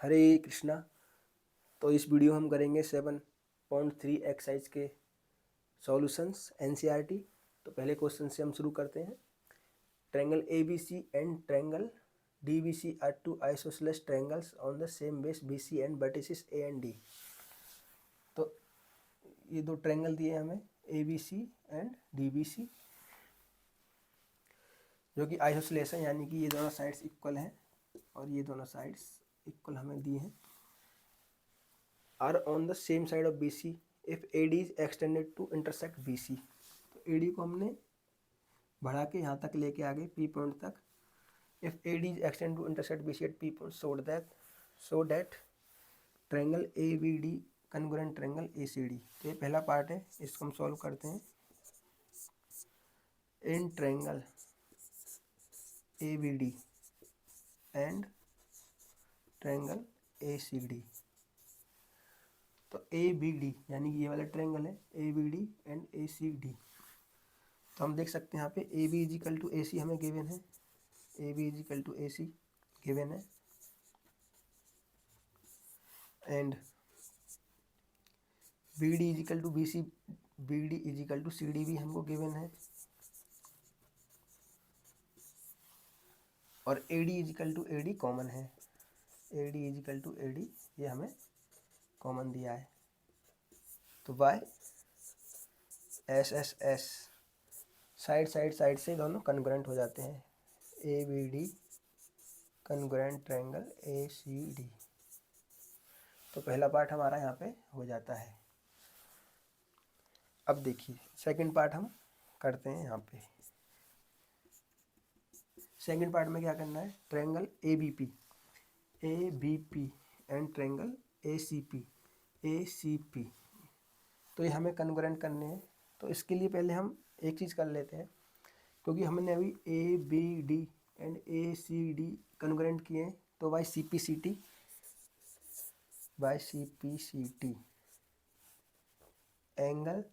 हरे कृष्णा। तो इस वीडियो हम करेंगे 7.3 एक्सरसाइज के सॉल्यूशंस एनसीईआरटी। तो पहले क्वेश्चन से हम शुरू करते हैं। Triangle ABC and triangle DBC are two isosceles triangles on the same base BC and vertices A and D. तो ये दो ट्रायंगल दिए हमें एबीसी एंड डीबीसी, जो कि आइसोसेलेस है, यानी कि ये दोनों साइड्स इक्वल हैं और ये दोनों साइड्स इक्वल हमें दिए हैं। Are on the same side of BC if AD is extended to intersect BC। तो AD को हमने बढ़ा के यहाँ तक लेके आ गए P पॉइंट तक। If AD is extend to intersect BC at P point so that triangle ABD congruent triangle ACD। तो ये पहला पार्ट है, इसको हम सॉल्व करते हैं। इन triangle ABD and triangle ACD। तो ABD यानी कि ये वाला ट्रायंगल है ABD एंड ACD। तो हम देख सकते हैं यहाँ पे AB इजिकल टू AC हमें गिवन है, AB is equal to AC given है, and BD is equal to BC, BD is equal to CD भी हमको गिवन है, और AD is equal to AD common है। AD इजिकल टू AD ये हमें कॉमन दिया है। तो बाय SSS साइड से दोनों कन्ग्रुएंट हो जाते हैं। ABD congruent triangle ACD। तो पहला पार्ट हमारा यहाँ पे हो जाता है। अब देखिए सेकंड पार्ट हम करते हैं। यहाँ पे सेकंड पार्ट में क्या करना है, triangle ABP and triangle ACP। तो ये हमें कन्ग्रुएंट करने हैं। तो इसके लिए पहले हम एक चीज़ कर लेते हैं, क्योंकि हमने अभी ABD एंड ACD कन्ग्रुएंट किए हैं। तो by CPCT angle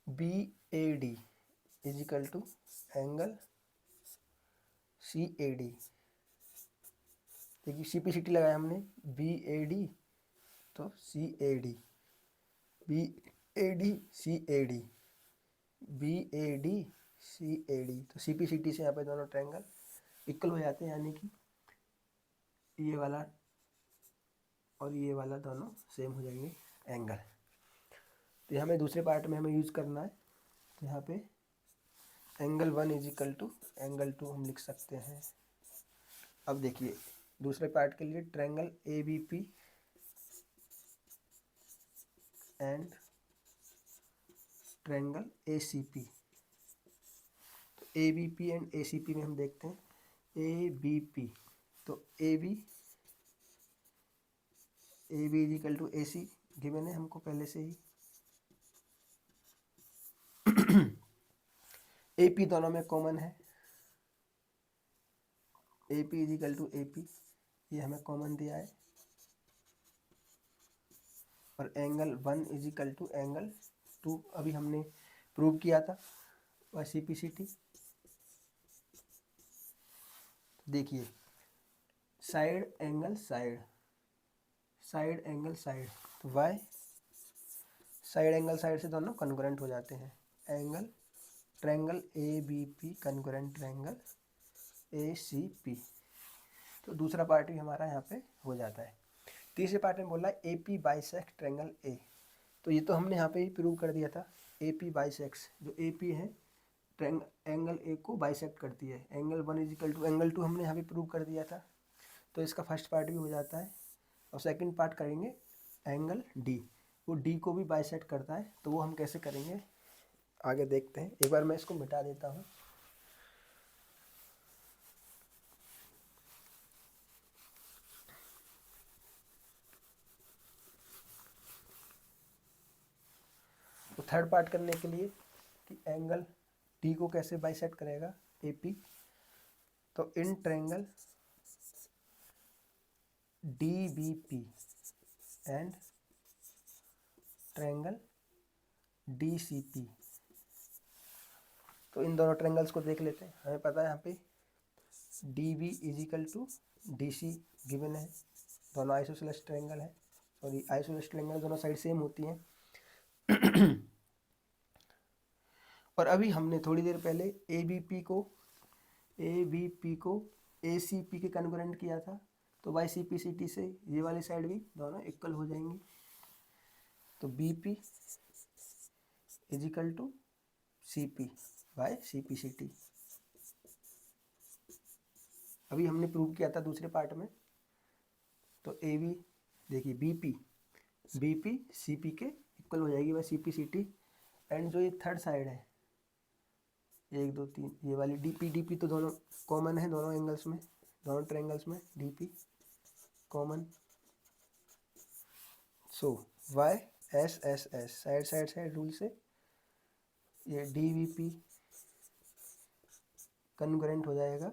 BAD is equal to angle CAD। देखिए CPCT लगाया हमने BAD, तो CAD, BAD CAD, BAD CAD। तो CPCT से यहाँ पे दोनों ट्रायंगल इक्वल हो जाते हैं, यानी कि ये वाला और ये वाला दोनों सेम हो जाएंगे एंगल। तो यहाँ हमें दूसरे पार्ट में हमें यूज़ करना है। तो यहाँ पे एंगल 1 इजिकल टू एंगल 2 हम लिख सकते हैं। अब देखिए दूसरे पार्ट के लिए triangle ABP and triangle ACP। तो ABP एंड ACP में हम देखते हैं ABP। तो AB is equal to AC given है हमको पहले से ही। AP दोनों में कॉमन है, AP इजिकल टू AP ये हमें कॉमन दिया है, और एंगल 1 इजिकल टू एंगल 2 अभी हमने प्रूव किया था वह CPCT। देखिए साइड एंगल साइड तो वाई साइड एंगल साइड से दोनों कन्ग्रुएंट हो जाते हैं। Angle triangle ABP congruent triangle ACP। तो दूसरा पार्ट भी हमारा यहाँ पे हो जाता है। तीसरे पार्ट में बोला AP बाइसेक्ट ट्रायंगल A। तो ये तो हमने यहाँ पे ही प्रूव कर दिया था। AP बाइसेक्स, जो AP है एंगल A को बाइसेक्ट करती है। एंगल 1 इजिकल टू एंगल 2 हमने यहाँ पे प्रूव कर दिया था। तो इसका फर्स्ट पार्ट भी हो जाता है, और सेकंड पार्ट करेंगे एंगल D, वो D को भी बाइसेक्ट करता है। तो वो हम कैसे करेंगे आगे देखते हैं। एक बार मैं इसको मिटा देता हूँ। तो थर्ड पार्ट करने के लिए कि एंगल D को कैसे बाइसेक्ट करेगा AP। तो in triangle DBP and triangle DCP। तो इन दोनों ट्रायंगल्स को देख लेते हैं। हमें पता है यहाँ पे D B is equal to D C given है, दोनों आइसोसेलेस ट्रायंगल है, सॉरी आइसोसेलेस ट्रायंगल दोनों साइड सेम होती हैं। और अभी हमने थोड़ी देर पहले ए बी पी को ए सी पी के कन्वर्जेंट किया था, तो by C P C T से ये वाली साइड भी दोनों इक्वल हो जाएंगी। तो B P is equal to C P by C P C T. अभी हमने प्रूव किया था दूसरे पार्ट में। तो ए बी देखिए बी पी सी पी के इक्वल हो जाएगी by C P C T. And जो ये थर्ड साइड है 1 2 3 ये वाली डी पी तो दोनों कॉमन है, दोनों एंगल्स में, दोनों ट्रायंगल्स में D P common. So by S S S side rule से ये डी वी पी कन्ग्रुएंट हो जाएगा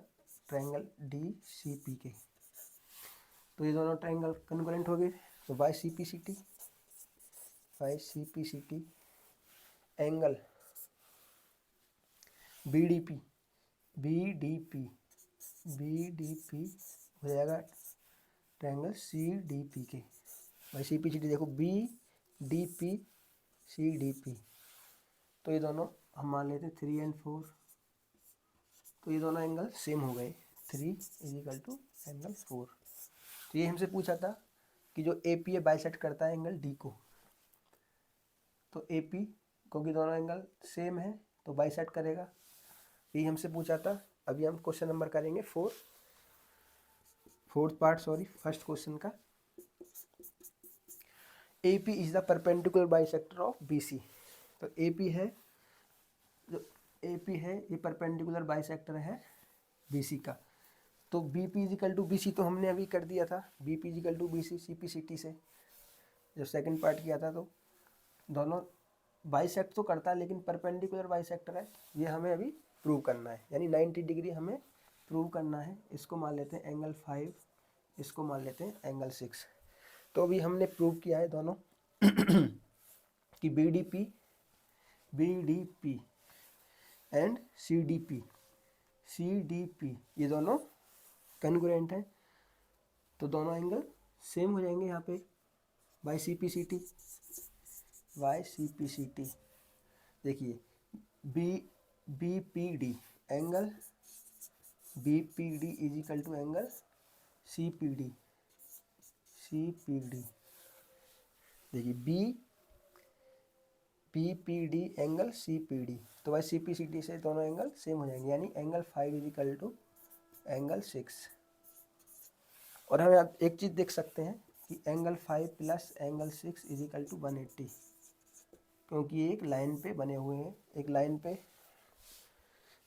ट्रायंगल डी सी पी के। तो ये दोनों ट्रायंगल कन्ग्रुएंट हो गए। तो by C P C T angle B D P हो जाएगा ट्रायंगल सी डी पी के by C P C T. देखो B D P C D P, तो ये दोनों हम मान लेते 3 और 4, तो ये दोनों एंगल सेम हो गए, 3 इज इक्वल टू एंगल 4। तो ये हमसे पूछा था कि जो ए पी है बाइसेक्ट करता है एंगल डी को। तो ए पी क्योंकि दोनों एंगल सेम है तो बाइसेक्ट करेगा, यही हमसे पूछा था। अभी हम क्वेश्चन नंबर करेंगे फोर्थ पार्ट, फर्स्ट क्वेश्चन का। A P is the perpendicular bisector of B C. तो ए पी है ये परपेंडिकुलर बाइसेक्टर है बी सी का। तो B P is equal to B C तो हमने अभी कर दिया था, B P is equal to B C C P C T से जब सेकंड पार्ट किया था। तो दोनों बाइसेक्ट तो करता है लेकिन परपेंडिकुलर बाइसेक्टर है, ये हमें अभी प्रूव करना है, यानी 90 डिग्री हमें प्रूव करना है। इसको मान लेते हैं एंगल 5, इसको मान लेते हैं एंगल 6। तो अभी हमने प्रूव किया है दोनों कि B D P and C D P ये दोनों कन्ग्रुएंट हैं, तो दोनों एंगल सेम हो जाएंगे यहाँ पे by C P C T. देखिए B P D angle B P D is equal to angle C P D. देखिए B P D angle C P D, तो भाई सी पी सी टी से दोनों एंगल सेम हो जाएंगे, यानी angle 5 is equal to angle 6। और हम आप एक चीज़ देख सकते हैं कि angle 5 plus angle 6 is equal to 180, क्योंकि ये एक लाइन पे बने हुए हैं, एक लाइन पे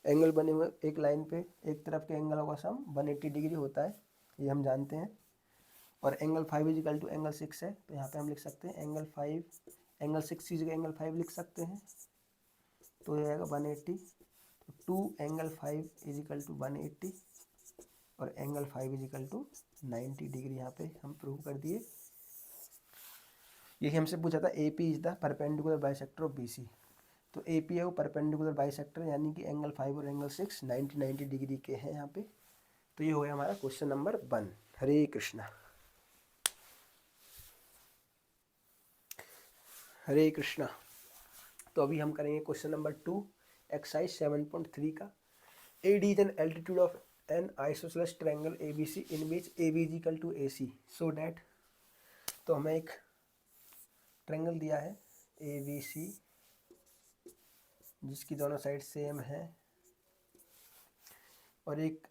एंगल बने हुए, एक लाइन पे एक तरफ के एंगलों का सम 180 डिग्री होता है, ये हम जानते हैं। और angle 5 is equal to angle 6 है, तो यहाँ पे हम लिख सकते हैं एंगल 6 की जगह एंगल 5 लिख सकते हैं, तो हो जाएगा 180। तो 2 एंगल 5 इज इक्वल टू 180 और angle 5 is equal to 90 degree यहाँ पे हम प्रूव कर दिए। यही हमसे पूछा था A P is the perpendicular bisector of B C. तो ए पी है वो परपेंडिकुलर बाइसेक्टर, यानी कि एंगल 5 और एंगल 6 90 डिग्री के हैं यहाँ पे। तो ये हो गया हमारा क्वेश्चन नंबर 1। हरे कृष्णा हरे कृष्णा। तो अभी हम करेंगे क्वेश्चन नंबर 2 एक्सरसाइज 7.3 का। AD is an altitude of an isosceles triangle ABC in which AB is equal to AC so that, तो हमें एक ट्रायंगल दिया है ABC जिसकी दोनों साइड सेम है और एक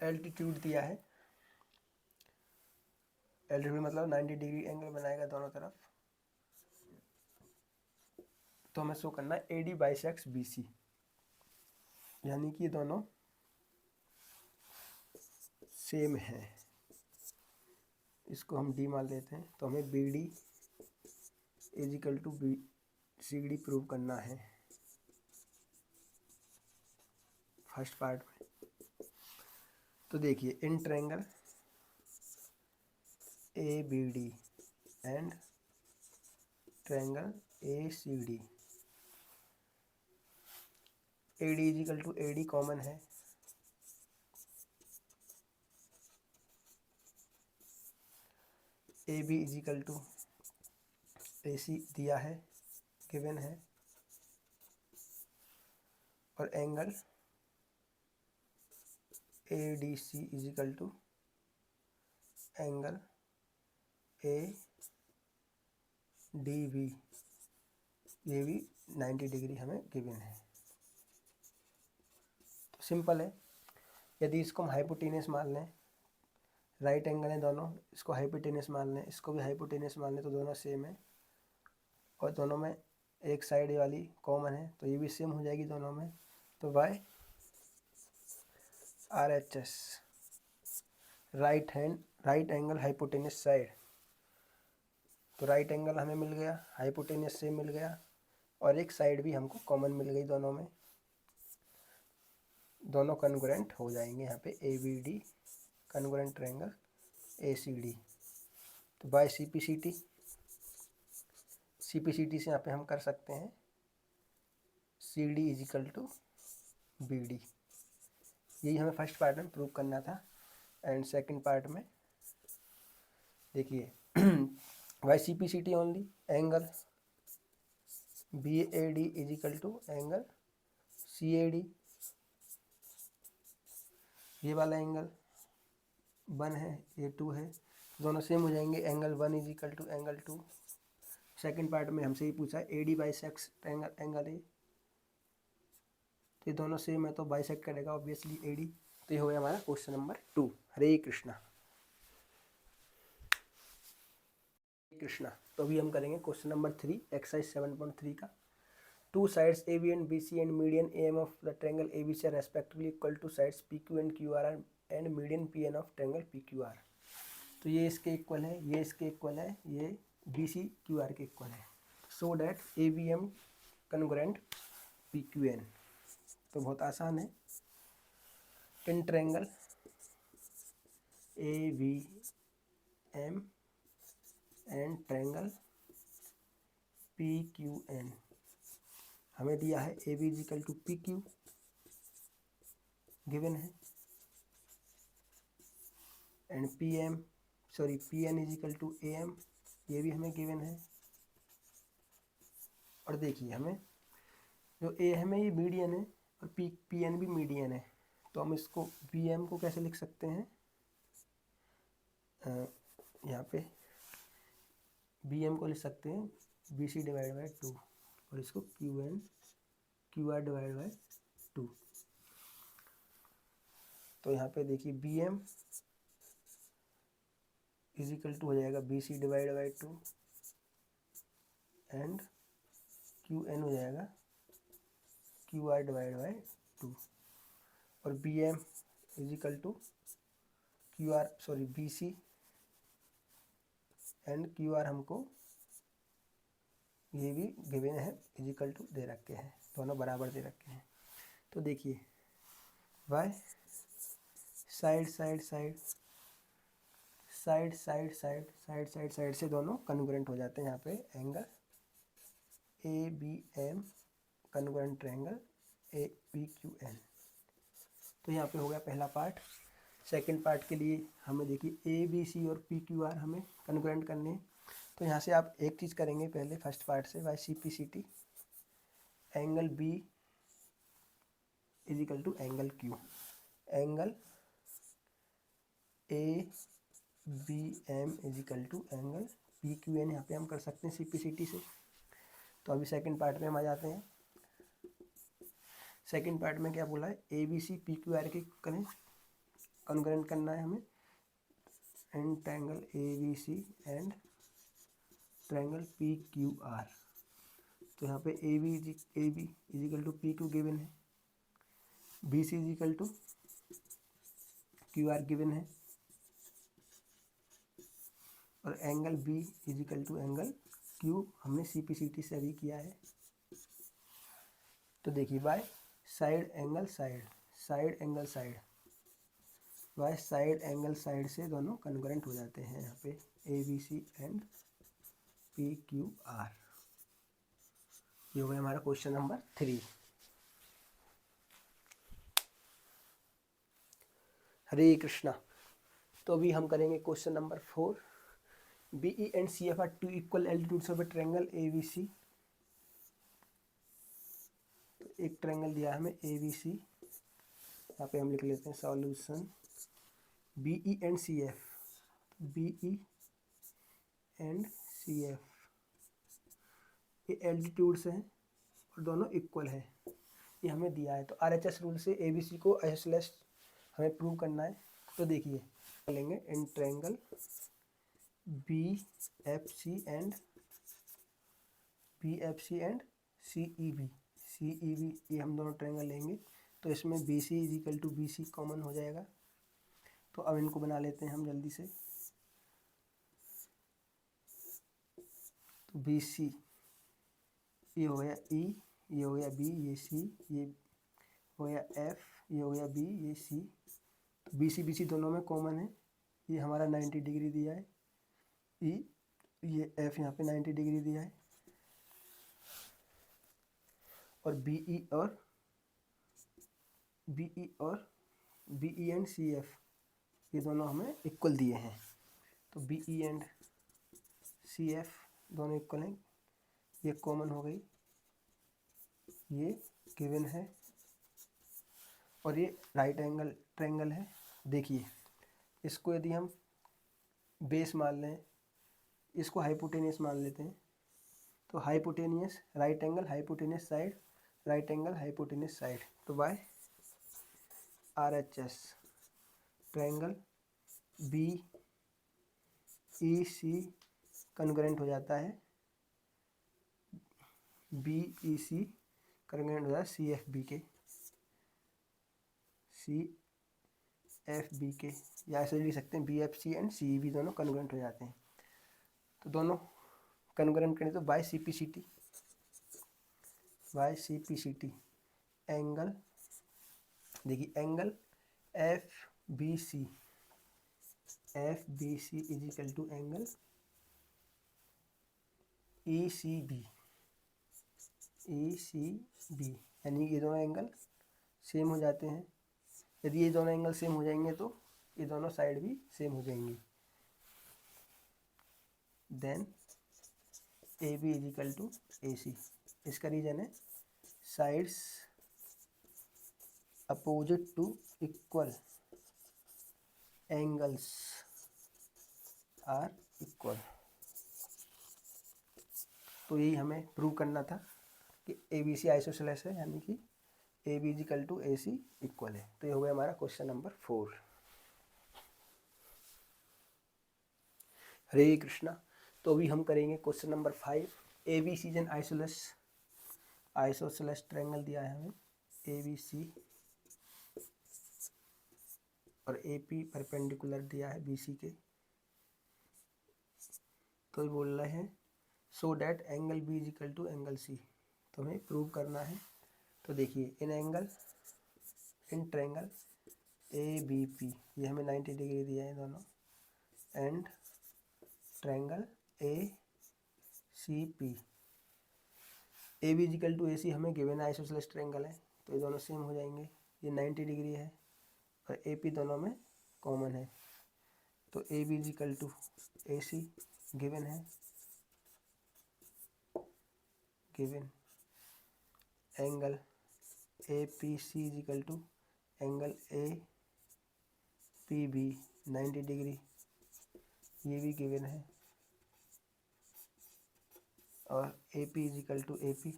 एल्टीट्यूड दिया है, एल्टीट्यूड मतलब 90 डिग्री एंगल बनाएगा दोनों तरफ। तो हमें शो करना है AD बाइसेक्ट्स BC, यानी कि दोनों सेम है, इसको हम D मान लेते हैं। तो हमें BD is equal to CD prove करना है फर्स्ट पार्ट में। तो देखिए in triangle ABD and triangle ACD, A D is equal to A D common है, A B is equal to A C दिया है, गिवन है, और angle A D C is equal to angle A D B, ये भी 90 डिग्री हमें given है। तो सिंपल है, यदि इसको हम हाइपोटेनस मान लें, राइट एंगल है दोनों, इसको हाइपोटेनस मान लें, इसको भी हाइपोटेनस मान लें, तो दोनों सेम है और दोनों में एक साइड वाली कॉमन है, तो ये भी सेम हो जाएगी दोनों में। तो by R H S, right angle hypotenuse side, तो राइट एंगल हमें मिल गया, हाइपोटेनस से मिल गया, और एक साइड भी हमको कॉमन मिल गई दोनों में, दोनों कन्ग्रुएंट हो जाएंगे यहाँ पे, A B D congruent triangle A C D. तो by C P C T से यहाँ पे हम कर सकते हैं C D is equal to B D, यही हमें फर्स्ट पार्ट में प्रूव करना था। एंड सेकंड पार्ट में देखिए by C P C T only angle B A D is equal to angle C A D, ये वाला एंगल 1 है, ये 2 है, दोनों सेम हो जाएंगे, angle 1 is equal to angle 2। Second part में हमसे ये पूछा है A D bisects angle A, तो ये दोनों सेम है तो बाइसेक्ट करेगा ऑब्वियसली ए डी। तो ये हो गया हमारा क्वेश्चन नंबर 2। हरे कृष्णा कृष्णा। तो अभी हम करेंगे क्वेश्चन नंबर 3 एक्सरसाइज 7.3 का। Two sides A B and B C and median A M of the triangle A B C are respectively equal to sides P Q and Q R and median P N of triangle P Q R. तो ये इसके equal है, ये इसके equal है, ये B C Q R के equal है, so that A B M congruent P Q N. तो बहुत आसान है, in triangle A B M and triangle P Q N हमें दिया है A B is equal to P Q given है, and P N equal to A M, ये भी हमें गिवन है। और देखिए हमें जो ए हमें ये मीडियन है और पी एन भी मीडियन है, तो हम इसको बी एम को कैसे लिख सकते हैं, यहाँ पे बी एम को लिख सकते हैं बी सी डिवाइड बाई 2 और इसको क्यू आर डिवाइड बाई 2। तो यहाँ पे देखिए बी एम इजिकल टू हो जाएगा B C divide by 2 and Q N हो जाएगा क्यू आर डिवाइड बाई 2, और B M is equal to B C and Q R हमको ये भी गिवन है, इजिकल टू दे रखे हैं, दोनों बराबर दे रखे हैं। तो देखिए बाय साइड से दोनों कन्ग्रुएंट हो जाते हैं। यहाँ पे angle A B M congruent triangle A P Q N. तो यहाँ पे हो गया पहला पार्ट। सेकंड पार्ट के लिए हमें देखिए ए बी सी और पी क्यू आर हमें कन्ग्रुएंट करने हैं। तो यहाँ से आप एक चीज़ करेंगे पहले फर्स्ट पार्ट से, by C P C T angle B is equal to angle Q, angle A B M is equal to angle P Q N, यहाँ पे हम कर सकते हैं सी पी सी टी से। तो अभी सेकंड पार्ट में हम आ जाते हैं। सेकंड पार्ट में क्या बोला है, A B C P Q R के करें, कन्ग्रुएंट करना है हमें, and triangle A B C and triangle P Q R. तो यहाँ पे A B is equal to P Q given है, B C is equal to Q R given है, और angle B is equal to angle Q हमने सी पी सी टी से अभी किया है। तो देखिए by side angle side by side angle side से दोनों कन्ग्रुएंट हो जाते हैं यहाँ पे A B C and P Q R. ये हो गया हमारा क्वेश्चन नंबर 3। हरे कृष्णा। तो अभी हम करेंगे question number 4। BE and CF are two equal altitudes of a triangle ABC। तो एक ट्रायंगल दिया है हमें ABC, यहाँ पे हम लिख लेते हैं solution. BE and CF, BE and CF ये एल्टीट्यूड्स हैं और दोनों इक्वल है, ये हमें दिया है। तो RHS रूल से ABC को आइसोसेलेस हमें प्रूव करना है। तो देखिए लेंगे इन ट्रायंगल BFC एंड CEB, ये हम दोनों ट्रायंगल लेंगे। तो इसमें BC is equal to BC common हो जाएगा। तो अब इनको बना लेते हैं हम जल्दी से। तो BC ये हो गया E, ये हो गया B, ये C, ये हो गया F, ये हो गया B, ये C। तो BC दोनों में कॉमन है। ये हमारा 90 डिग्री दिया है। E, ये F यहाँ पे 90 डिग्री दिया है। और BE एंड CF ये दोनों हमें इक्वल दिए हैं। तो BE एंड CF दोनों इक्वल हैं, ये कॉमन हो गई, ये गिवन है। और ये राइट एंगल ट्रायंगल है। देखिए इसको यदि हम बेस मान लें, इसको हाइपोटेनियस मान लेते हैं। तो hypotenuse right angle hypotenuse side, right angle hypotenuse side. तो बाय RHS ट्रायंगल BEC कन्ग्रेंट हो जाता है, BEC कन्ग्रेंट हो जाता है CFB के, या ऐसे लिख सकते हैं BFC एंड CEB दोनों कन्ग्रेंट हो जाते हैं। तो दोनों कन्ग्रेंट करें तो बाय CPCT एंगल, देखिए angle FBC is equal to angle ECB, यानी ये दोनों एंगल सेम हो जाते हैं। यदि ये दोनों एंगल सेम हो जाएंगे तो ये दोनों साइड भी सेम हो जाएंगी। Then AB is equal to AC। इसका रीजन है sides opposite to equal angles are equal. तो यही हमें प्रूव करना था कि ABC आइसोसेलेस है, यानी कि AB is equal to AC equal है। तो ये हो गया हमारा क्वेश्चन नंबर 4। हरे कृष्णा। तो अभी हम करेंगे question number 5। ABC N isosceles triangle दिया है हमें ABC और AP परपेंडिकुलर दिया है BC के। तो ये बोल रहे हैं so that angle B is equal to angle C। तो हमें प्रूव करना है। तो देखिए इन ट्रायंगल ABP ये हमें 90 डिग्री दिया है दोनों, and triangle ACP AB is equal to AC हमें गिवन आइसोसेलेस ट्रायंगल है। तो ये दोनों सेम हो जाएंगे, ये 90 डिग्री है और AP दोनों में कॉमन है। तो AB is equal to AC given है, given angle APC is equal to angle APB 90 degree, ये भी गिवन है। और AP is equal to AP,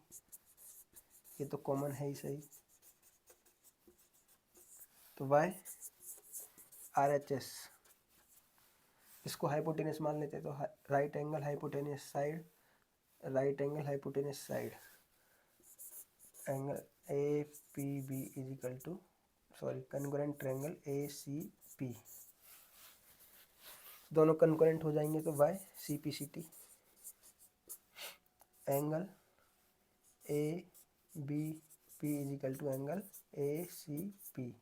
ये तो कॉमन है ही सही। तो बाय RHS इसको हाइपोटेनियस मान लेते हैं। तो right angle hypotenuse side, angle APB is equal to congruent triangle ACP, दोनों कन्ग्रुएंट हो जाएंगे। तो by CPCT angle ABP is equal to angle ACP।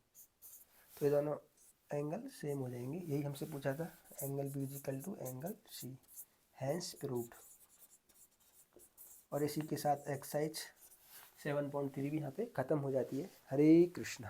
तो ये दोनों एंगल सेम हो जाएंगे, यही हमसे पूछा था। Angle B is equal to angle C, hence proved. और इसी के साथ एक्सरसाइज 7.3 भी यहाँ पे ख़त्म हो जाती है। हरे कृष्णा।